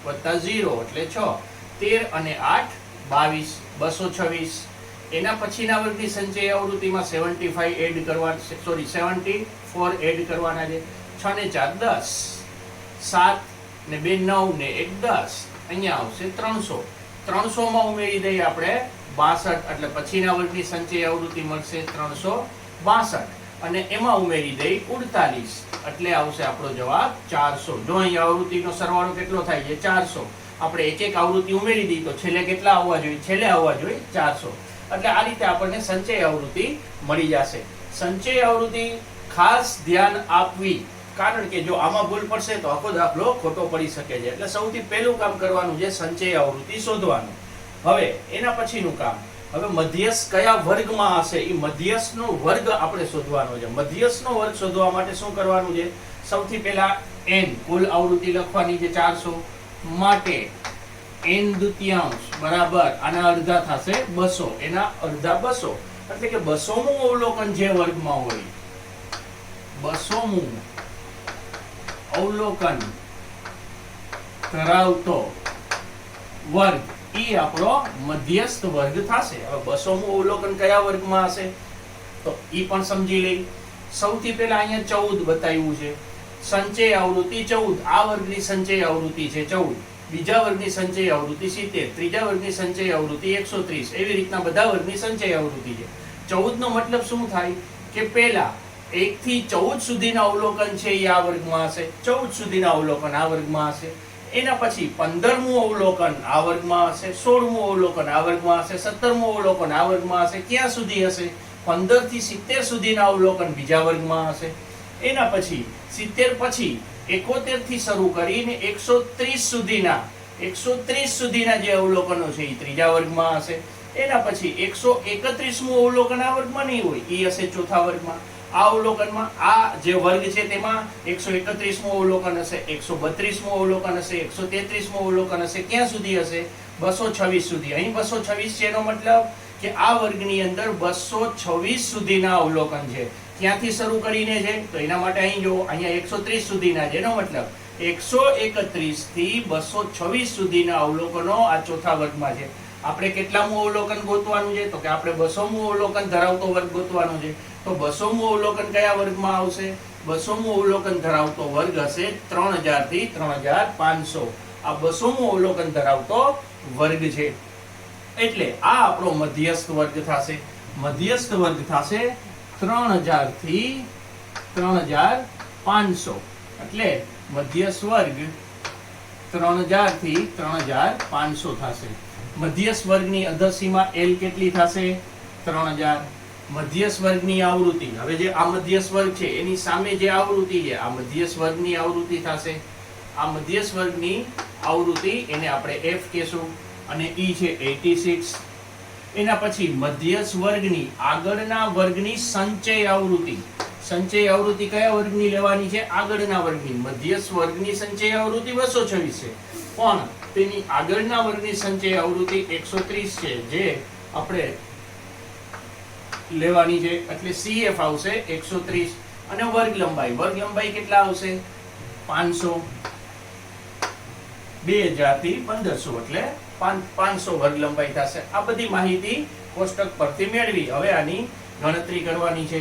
વત્તા 0 એટલે 6. 13 અને 8 22, 226. એના પછીના વર્ગની સંચય આવૃત્તિમાં 75 એડ કરવા 74 એડ કરવાના છે. 6 ને 4 10, 7 ને 2 9 ને 1 10, અહીંયા આવશે 300. 300 માં ઉમેરી દઈએ આપણે 62, એટલે પછીના વર્ગની સંચય આવૃત્તિ મળશે 362, અને એમાં ઉમેરી દઈ 48, એટલે આવશે આપણો જવાબ 400. જો અહીં આવૃત્તિનો સરવાળો કેટલો થાય છે 400, આપણે એક એક આવૃત્તિ ઉમેરી દઈએ તો છેલ્લે કેટલા આવવા જોઈએ? છેલ્લે આવવા જોઈએ 400. એટલે આ રીતે આપણને સંચય આવૃત્તિ મળી જશે. સંચય આવૃત્તિ ખાસ ધ્યાન આપવી, કારણ કે જો આમાં ભૂલ પડશે તો આખો દાખલો ખોટો પડી શકે છે. એટલે સૌથી પહેલું કામ કરવાનું છે સંચય આવૃત્તિ શોધવાનું. હવે એના પછીનું કામ, હવે મધ્યસ્થ કયા વર્ગમાં હશે એ મધ્યસ્થનો વર્ગ આપણે શોધવાનો છે. મધ્યસ્થનો વર્ગ શોધવા માટે શું કરવાનું છે? સૌથી પહેલા n કુલ આવૃત્તિ લખવાની છે 400 માટે n દુત્યાંશ બરાબર આના અડધા થશે 200, એના અડધા 200 એટલે કે 200મું અવલોકન જે વર્ગમાં હોય, 200મું અવલોકન ધરાવતો વર્ગ ઈ આપણો મધ્યસ્થ વર્ગ થશે. હવે 200મું અવલોકન કયા વર્ગમાં હશે તો ઈ પણ સમજી લઈ. સૌથી પહેલા અહીંયા 14 બતાવ્યું છે, સંચય આવૃત્તિ 14, આ વર્ગની સંચય આવૃત્તિ છે 14, બીજા વર્ગની સંચય આવૃત્તિ 70, ત્રીજા વર્ગની સંચય આવૃત્તિ 130, એવી રીતના બધા વર્ગની સંચય આવૃત્તિ છે. 14 નો મતલબ શું થાય કે પહેલા 1 થી 14 સુધીના અવલોકન છે એ આ વર્ગમાં હશે, 14 સુધીના અવલોકન આ વર્ગમાં હશે. એના પછી 15મું અવલોકન આ વર્ગમાં હશે, 16મું અવલોકન આ વર્ગમાં હશે, 17મું અવલોકન આ વર્ગમાં હશે. ક્યાં સુધી હશે? 15 થી 70 સુધીના અવલોકન બીજા વર્ગમાં હશે. એના પછી 70 પછી 71 થી શરૂ કરીને 130 સુધીના જે અવલોકનો છે એ ત્રીજા વર્ગમાં હશે. એના પછી 131મું અવલોકન આ વર્ગમાં નહીં હોય, એ હશે ચોથા વર્ગમાં. આ અવલોકનમાં આ જે વર્ગ છે તેમાં 131મું અવલોકન હશે, 132મું અવલોકન હશે, 133મું અવલોકન હશે. ક્યાં સુધી હશે? 226 સુધી. અહીં 226 છે એનો મતલબ કે આ વર્ગની અંદર 226 સુધીના અવલોકન છે. ક્યાંથી શરૂ કરીને છે તો એના માટે અહીં જો અહીંયા 130 સુધીના છે, એનો મતલબ 131 થી 226 સુધીના અવલોકનો આ ચોથા વર્ગમાં છે. આપણે કેટલામું અવલોકન ગોતવાનું છે તો કે આપણે 200મું અવલોકન ધરાવતો વર્ગ ગોતવાનો છે. તો 200મું અવલોકન કયા વર્ગમાં આવશે? 200મું અવલોકન ધરાવતો વર્ગ હશે 3000 થી 3500. આ 200મું અવલોકન ધરાવતો વર્ગ છે. એટલે આ આપણો મધ્યસ્થ વર્ગ થશે. મધ્યસ્થ વર્ગ થશે 3000 થી 3500. એટલે મધ્યસ્થ વર્ગ 3000 થી 3500 થશે. મધ્યસ્થ વર્ગની અધસીમા L કેટલી થશે? 3000. મધ્યસ્થ વર્ગની આવૃત્તિ, હવે જે આ મધ્યસ્થ વર્ગ છે એની સામે જે આવૃત્તિ છે આ મધ્યસ્થ વર્ગની આવૃત્તિ થશે. આ મધ્યસ્થ વર્ગની આવૃત્તિ એને આપણે F કહેશું અને ઈ છે 86. એના પછી મધ્યસ્થ વર્ગની આગળના વર્ગની સંચય આવૃત્તિ. સંચય આવૃત્તિ કયા વર્ગની લેવાની છે? આગળના વર્ગની. મધ્યસ્થ વર્ગની સંચય આવૃત્તિ 226 છે, પણ તેની આગળના વર્ગની સંચય આવૃત્તિ 130 છે, જે આપણે લેવાની છે. એટલે CF આવશે 130 અને વર્ગ લંબાઈ કેટલા આવશે? 500. 2000 થી 1500 એટલે 500 વર્ગ લંબાઈ થશે. આ બધી માહિતી કોષ્ટક પરથી મેળવી. હવે આની ગણતરી કરવાની છે.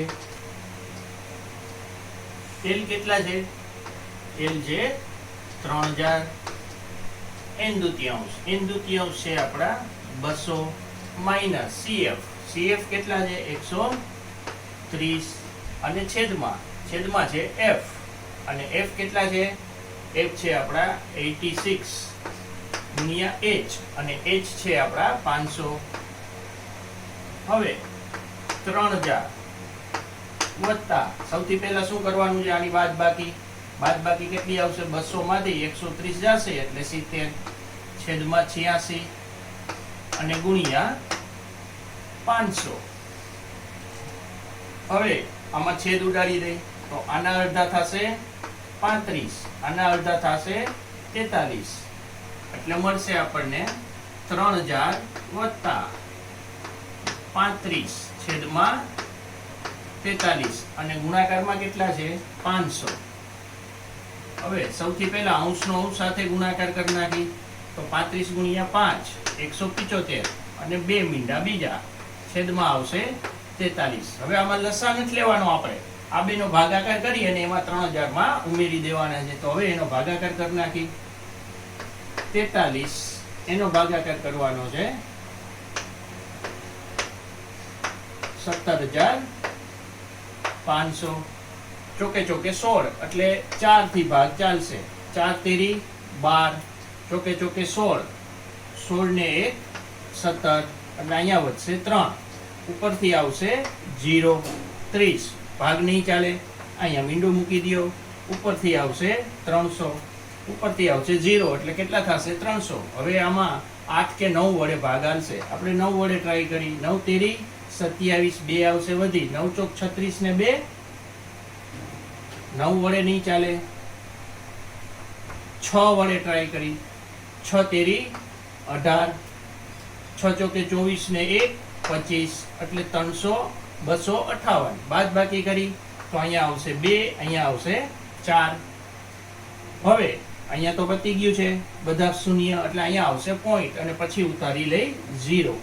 L કેટલા છે? L છે 3000. n દુત્યાંશ છે આપણા 200 માઈનસ CF કેટલા છે? 130 અને છેદમાં છે F, અને F કેટલા છે? F છે આપણા 86 ગુણ્યા H, અને H છે આપણા 500. હવે 3000 વત્તા સૌથી પહેલા શું કરવાનું છે? આની બાદબાકી કેટલી આવશે? 200 માંથી 130 જશે એટલે 70 છેદમાં 86 અને ગુણ્યા 500. હવે આમાં છેદ ઉડાડી દઈ તો આના અડધા થશે 35, આના અડધા થશે 43, એટલે મળશે આપણને 3000 વત્તા 35 છેદમાં 43 અને ગુણાકારમાં કેટલા છે? 500. હવે સૌથી પહેલા અંશનો અંશ સાથે ગુણાકાર કરી નાખી તો 35 ગુણ્યા 5 175 અને 2 મીંડા બીજા છેદમાં આવશે 43. હવે આમાં લસા નથી લેવાનો, આપણે આ બેનો ભાગાકાર કરી અને એમાં 3000 માં ઉમેરી દેવાના છે. તો હવે એનો ભાગાકાર કરી નાખી 43, એનો ભાગાકાર કરવાનો છે 17500. ચોકે 16 એટલે 4 થી ભાગ ચાલશે. 4 તેરી 12, ચોકે ચોકે 16, 16 ને 1 17, એટલે અહીંયા વધશે 3, ઉપરથી આવશે 0, 30, ભાગ નહીં ચાલે, અહીંયા મીંડું મૂકી દો, ઉપરથી આવશે 300, ઉપરથી આવશે 0, એટલે કેટલા થશે 300. હવે આમાં 8 કે 9 વડે ભાગ આવશે, આપણે 9 વડે ટ્રાય કરી, 9 તેરી 27, 2 આવશે વધી, 9 ચોક 36 ને 2, 9 વડે નહીં ચાલે, 6 વડે ટ્રાય કરી, 6 તેરી 18, 6 ચોકે 24 ને 1 25, એટલે 300, 258, બાદ બાકી કરી તો અહીંયા આવશે 2, અહીંયા આવશે 4. હવે અહીંયા તો પતી ગયું છે, બધા શૂન્ય, એટલે અહીંયા આવશે પોઈન્ટ અને પછી ઉતારી લઈ 0.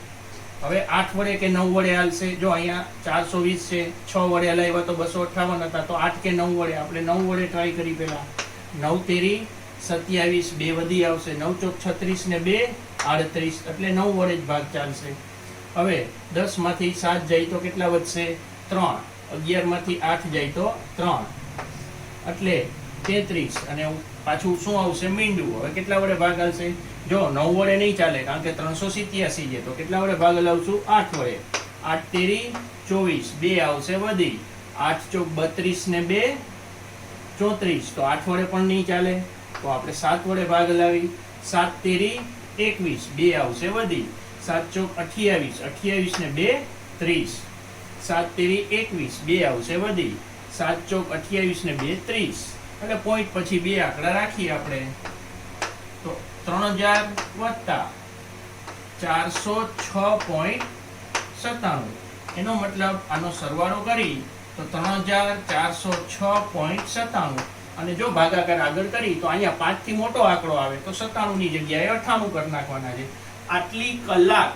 હવે 8 વડે કે 9 વડે હાલશે, જો અહીંયા 420 છે, 6 વડે હલાવ્યા તો 258 હતા, તો 8 કે 9 વડે, આપણે 9 વડે ટ્રાય કરી પેલા, 9 તેરી 27, 2 વધી આવશે, 9 ચોક 36 ને 2 38, એટલે 9 વડે જ ભાગ ચાલશે. હવે 10 માંથી 7 જાય તો કેટલા વધશે 3, 11 માંથી 8 જાય તો 3, એટલે 33, અને પાછું શું આવશે મીંડું. હવે કેટલા વડે ભાગ આવશે, જો 9 વડે નહીં ચાલે કારણ કે 387 છે, તો કેટલા વડે ભાગ હલાવશું 8 વડે, 8 તેરી 24, 2 આવશે વધી, 8 ચોક 32 ને 2 34, તો 8 વડે પણ નહીં ચાલે, તો આપણે 7 વડે ભાગ હલાવી, 7 તેરી 21, 2 આવશે વધી, 7 ચોક 28, 28 ને 2 30, 7 તેરી 21, 2 આવશે વધી, 7 ચોક 28 ને 2 30, એટલે પોઈન્ટ પછી 2 આંકડા રાખીએ આપણે, તો 3000 વત્તા 406.97, એનો મતલબ આનો સરવાળો કરી તો 3406.97, અને જો ભાગાકાર આગળ કરી તો અહીંયા 5 થી મોટો આંકડો આવે તો 97 ની જગ્યાએ 98 કરી નાખવાના છે. આટલી કલાક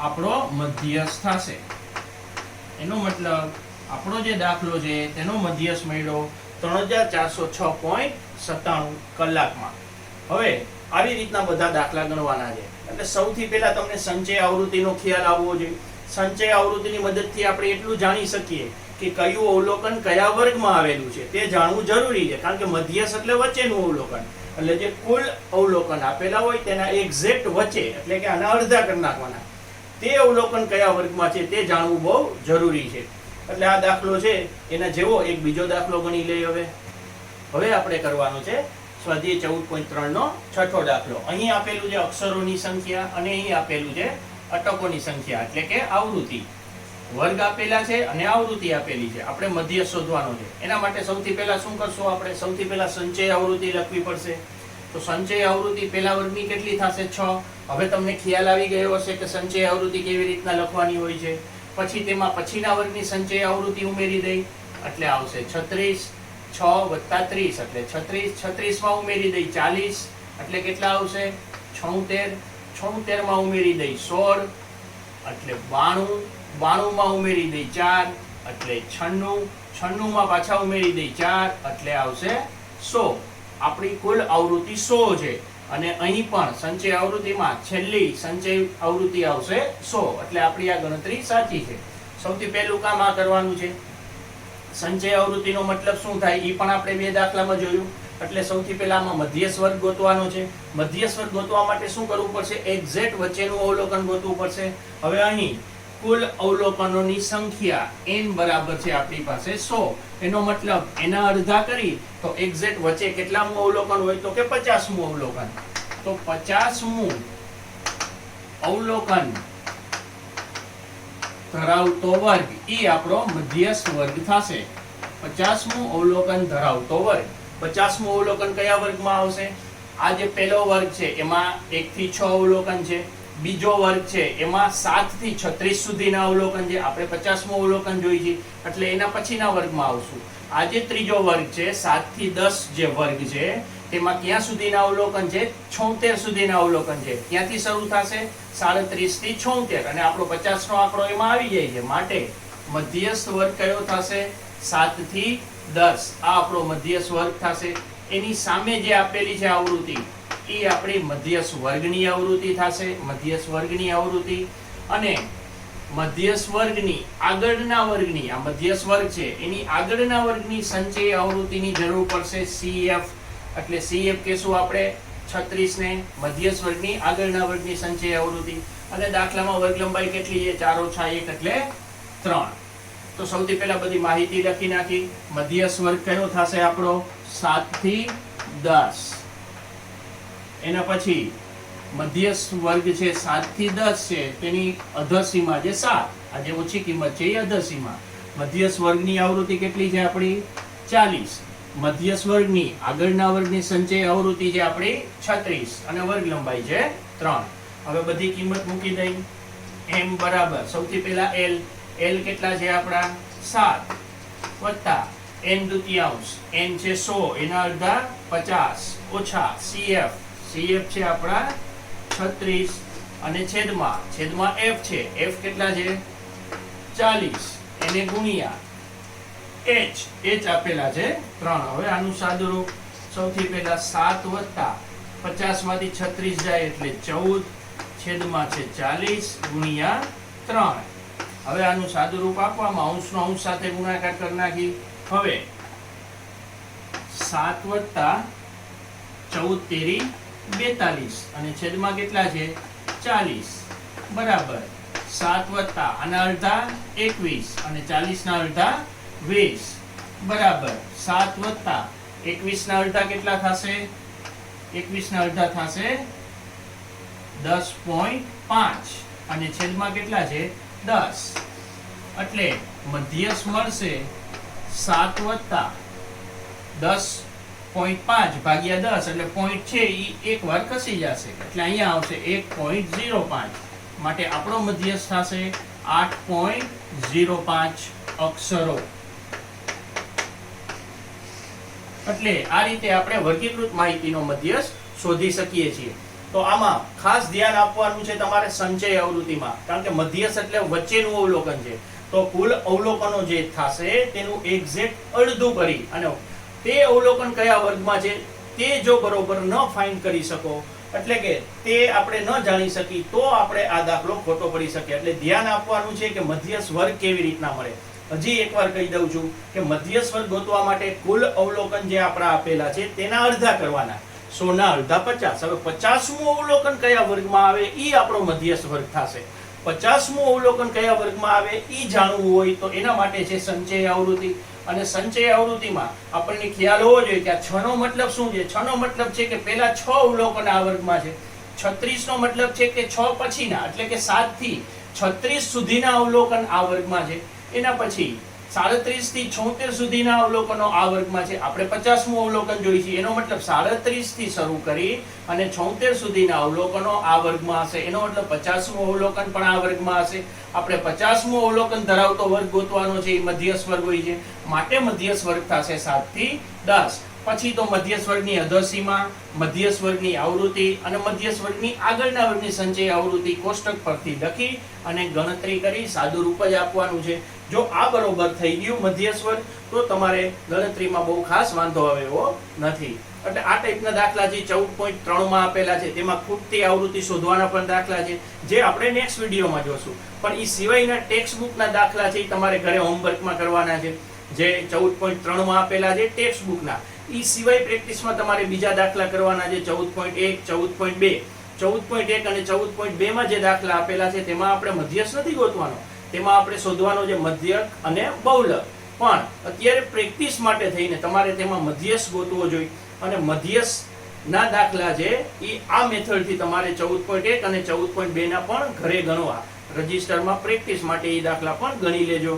આપણો મધ્યસ્થ થશે. એનો મતલબ આપણો જે દાખલો છે તેનો મધ્યસ્થ મળ્યો 3406.97 કલાકમાં. હવે આવી રીતના બધા દાખલા ગણવાના છે. એટલે સૌથી પહેલા તમને સંચય આવૃત્તિનો ખ્યાલ આવવો જોઈએ. સંચય આવૃત્તિની મદદથી આપણે એટલું જાણી શકીએ કે કયું અવલોકન કયા વર્ગમાં આવેલું છે તે જાણવું જરૂરી છે, કારણ કે મધ્યસ્થ એટલે વચ્ચેનું અવલોકન, એટલે જે કુલ અવલોકન આપેલા હોય તેના એક્ઝેક્ટ વચ્ચે, એટલે કે આના અડધા કરી નાખવાના, તે અવલોકન કયા વર્ગમાં છે તે જાણવું બહુ જરૂરી છે. એટલે આ દાખલો છે એના જેવો એક બીજો દાખલો ગણી લઈએ. હવે આપણે કરવાનો છે સ્વાધ્યાય 14.3 નો છઠ્ઠો દાખલો. અહીં આપેલું છે અક્ષરોની સંખ્યા અને અહીં આપેલું છે અટકોની સંખ્યા, એટલે કે આવૃત્તિ. વર્ગ આપેલા છે અને આવૃત્તિ આપેલી છે, આપણે મધ્ય શોધવાનો છે. એના માટે સૌથી પહેલા શું કરશું, આપણે સૌથી પહેલા સંચય આવૃત્તિ લખવી પડશે. તો સંચય આવૃત્તિ પહેલા વર્ગની કેટલી થશે 6. હવે તમને ખ્યાલ આવી ગયો હશે કે સંચય આવૃત્તિ કેવી રીતના લખવાની હોય છે. પછી તેમાં પછીના વર્ગની સંચય આવૃત્તિ ઉમેરી દઈ, એટલે આવશે 36, 6 વત્તા 30, એટલે 36, 36 માં ઉમેરી દઈ 40, એટલે કેટલા આવશે 76, 76 માં ઉમેરી દઈ 16, એટલે 92, 92 માં ઉમેરી દઈ 4, એટલે 96, 96 માં પાછા ઉમેરી દઈ 4, એટલે આવશે 100. આપણી કુલ આવૃત્તિ 100 છે, અને અહીં પણ સંચય આવૃત્તિમાં છેલ્લી સંચય આવૃત્તિ આવશે 100, એટલે આપણી આ ગણતરી સાચી છે. સૌથી પહેલું કામ આ કરવાનું છે. સંચય આવૃત્તિનો મતલબ શું થાય એ પણ આપણે બે દાખલામાં જોયું. એટલે સૌથી પહેલા આમાં મધ્યસ્થ વર્ગ ગોતવાનો છે. મધ્યસ્થ વર્ગ ગોતવા માટે શું કરવું પડશે, એક્ઝેક્ટ વચ્ચેનું અવલોકન ગોતવું પડશે. હવે અહીં કુલ અવલોકનોની સંખ્યા n બરાબર છે આપણી પાસે 100. એનો મતલબ એના અડધા કરી તો એક્ઝેક્ટ વચ્ચે કેટલામું અવલોકન હોય, તો કે 50મું અવલોકન. તો 50મું અવલોકન ધરાવતો વર્ગ એ આપણો મધ્યસ્થ વર્ગ થશે. 50મું અવલોકન ધરાવતો વર્ગ. 50મું અવલોકન કયા વર્ગમાં આવશે, આ જે પહેલો વર્ગ છે એમાં 1 થી 6 અવલોકન છે, બીજો વર્ગ છે એમાં 7 થી 36 સુધીના અવલોકન છે. આપણે 50મું અવલોકન જોઈ છે, એટલે એના પછીના વર્ગમાં આવશું. આ જે ત્રીજો વર્ગ છે 7 થી 10 જે વર્ગ છે તેમાં ક્યાં સુધીના અવલોકન છે, 76 સુધીના અવલોકન છે. ક્યાંથી શરૂ થશે, 37 થી 76, અને આપણો 50 નો આંકડો એમાં આવી જાય છે. માટે મધ્યસ્થ વર્ગ કયો થશે, 7 થી 10. આ આપણો મધ્યસ્થ વર્ગ થશે. એની સામે જે આપેલી છે આવૃત્તિ એ આપણી મધ્યસ્થ વર્ગની આવૃત્તિ થશે. મધ્યસ્થ વર્ગની આવૃત્તિ, અને મધ્યસ્થ વર્ગની આગળના વર્ગની, આ મધ્યસ્થ વર્ગ છે એની આગળના વર્ગની સંચય આવૃત્તિની જરૂર પડશે CF. એટલે CF કેશું આપણે 36 ને મધ્યસ્થ વર્ગની આગળના વર્ગની સંચય આવૃત્તિ, અને દાખલામાં વર્ગ લંબાઈ કેટલી છે? 4 - 1 એટલે 3. તો સૌથી પહેલા બધી માહિતી લખી નાખી. મધ્યસ્થ વર્ગ કયો થશે આપણો? 7 થી 10. એના પછી મધ્યસ્થ વર્ગ છે 7 થી 10 છે, તેની અધસીમા જે 7, આ જે ઓછી કિંમત છે એ અધસીમા. મધ્યસ્થ વર્ગની આવૃત્તિ કેટલી છે આપણી? 40. મધ્યસ્થ વર્ગની આગળના વર્ગની સંચય આવૃત્તિ છે આપણી 36 અને વર્ગ લંબાઈ છે 3. હવે બધી કિંમત મૂકી દઈ. m બરાબર સૌથી પહેલા l કેટલા છે આપણા? 7 વત્તા n દુતિયાંશ, n છે 100, એના અડધા 50 ઓછા cf છે આપણા 36 અને છેદમાં f છે, f કેટલા છે? 40, એને ગુણ્યા h આપેલા છે 3. હવે આનું સાદુરૂપ સૌથી પહેલા 7 વત્તા 50 માંથી 36 જાય એટલે 14, છેદમાં છે 40 ગુણ્યા 3. હવે આનું સાદુરૂપ આપવામાં અંશનો અંશ સાથે ગુણાકાર કરી નાખી. હવે 7 વત્તા 14 તેરી 42 અને છેદમાં કેટલા છે? 40 બરાબર 7 વત્તા આના અડધા 21 અને 40 ના અડધા 20 બરાબર 7 વત્તા 21 ના અડધા કેટલા થશે? 21 ના અડધા થશે 10.5 અને છેદમાં કેટલા છે? 10. એટલે મધ્યસ્થ મળશે 7 વત્તા 10.5 ભાગ્યા 10, એટલે પોઈન્ટ છે એ એક વાર ખસી જશે એટલે અહીંયા આવશે 1.05. માટે આપણો મધ્યસ્થ થશે 8.05 અક્ષરો. એટલે આ રીતે આપણે વર્ગીકૃત માહિતીનો મધ્યસ્થ શોધી શકીએ છીએ. તો આમાં ખાસ ધ્યાન આપવાનું છે તમારે સંચય આવૃત્તિમાં, કારણ કે મધ્યસ્થ એટલે વચ્ચેનું અવલોકન છે. તો કુલ અવલોકનો જે થશે તેનું એક્ઝેક્ટ અડધું કરી અને તે અવલોકન કયા વર્ગમાં છે તે જો બરોબર ન ફાઇન્ડ કરી શકો, એટલે કે તે આપણે ન જાણી શકી, તો આપણે આ દાખલો ખોટો પડી શકે. એટલે ધ્યાન આપવાનું છે કે મધ્યસ્થ વર્ગ કેવી રીતના મળે. હજી એકવાર કહી દઉં છું કે મધ્યસ્થ વર્ગ ગોતવા માટે કુલ અવલોકન જે આપણા આપેલા છે તેના અડધા કરવાના. 100 ના અડધા 50. હવે 50મું અવલોકન કયા વર્ગમાં આવે એ આપણો મધ્યસ્થ વર્ગ થશે. 50મું અવલોકન કયા વર્ગમાં આવે એ જાણવું હોય તો એના માટે છે સંચય આવૃત્તિ. અને સંચય આવૃત્તિમાં આપણને ખ્યાલ હોવો જોઈએ કે આ 6 નો મતલબ શું છે? 6 નો મતલબ છે કે પહેલા 6 અવલોકન આ વર્ગમાં છે. 36 નો મતલબ છે કે 6 પછીના, એટલે કે 7 થી 36 સુધીના અવલોકન આ વર્ગમાં છે. એના પછી 37 થી 76 સુધીના અવલોકનો આ વર્ગમાં છે. આપણે 50મું અવલોકન જોઈ છે, એનો મતલબ 37 થી શરૂ કરી અને 76 સુધીના અવલોકનો આ વર્ગમાં હશે. એનો મતલબ 50મું અવલોકન પણ આ વર્ગમાં હશે. આપણે 50મું અવલોકન ધરાવતો વર્ગ ગોતવાનો છે, એ મધ્યસ્થ વર્ગ હોય છે. માટે મધ્યસ્થ વર્ગ થશે 7 થી 10. પછી તો મધ્યસ્થ વર્ગની અધસીમા, મધ્યસ્થ વર્ગની આવૃત્તિ અને મધ્યસ્થ વર્ગની આગળના વર્ગની સંચય આવૃત્તિ કોષ્ટક પરથી લખી અને ગણતરી કરી સાદું રૂપ જ આપવાનું છે. જો આ બરોબર થઈ ગયું મધ્યસ્થ વર્ગ, તો તમારે ગણતરીમાં બહુ ખાસ વાંધો આવે એવો નથી. એટલે આ ટાઈપના દાખલા જે 14.3 માં આપેલા છે તેમાં ખૂટતી આવૃત્તિ શોધવાના પણ દાખલા છે, જે આપણે નેક્સ્ટ વિડીયોમાં જોશું. પણ એ સિવાયના ટેક્સ્ટ બુકના દાખલા છે તમારે ઘરે હોમવર્કમાં કરવાના છે. જે 14.3 માં આપેલા છે ટેક્સ્ટ બુકના, એ સિવાય પ્રેક્ટિસમાં તમારે બીજા દાખલા કરવાના છે. 14.1, 14.2, 14.1 અને 14.2 માં જે દાખલા આપેલા છે તેમાં આપણે મધ્યસ્થ નથી ગોતવાનો, તેમાં આપણે શોધવાનો છે મધ્યક અને બહુલક. પણ અત્યારે પ્રેક્ટિસ માટે થઈને તમારે તેમાં મધ્યસ્થ ગોતવો જોઈએ. અને મધ્યસ્થ ના દાખલા છે એ આ મેથડથી તમારે 14.1 અને 14.2 ના પણ ઘરે ગણવા. રજિસ્ટરમાં પ્રેક્ટિસ માટે એ દાખલા પણ ગણી લેજો.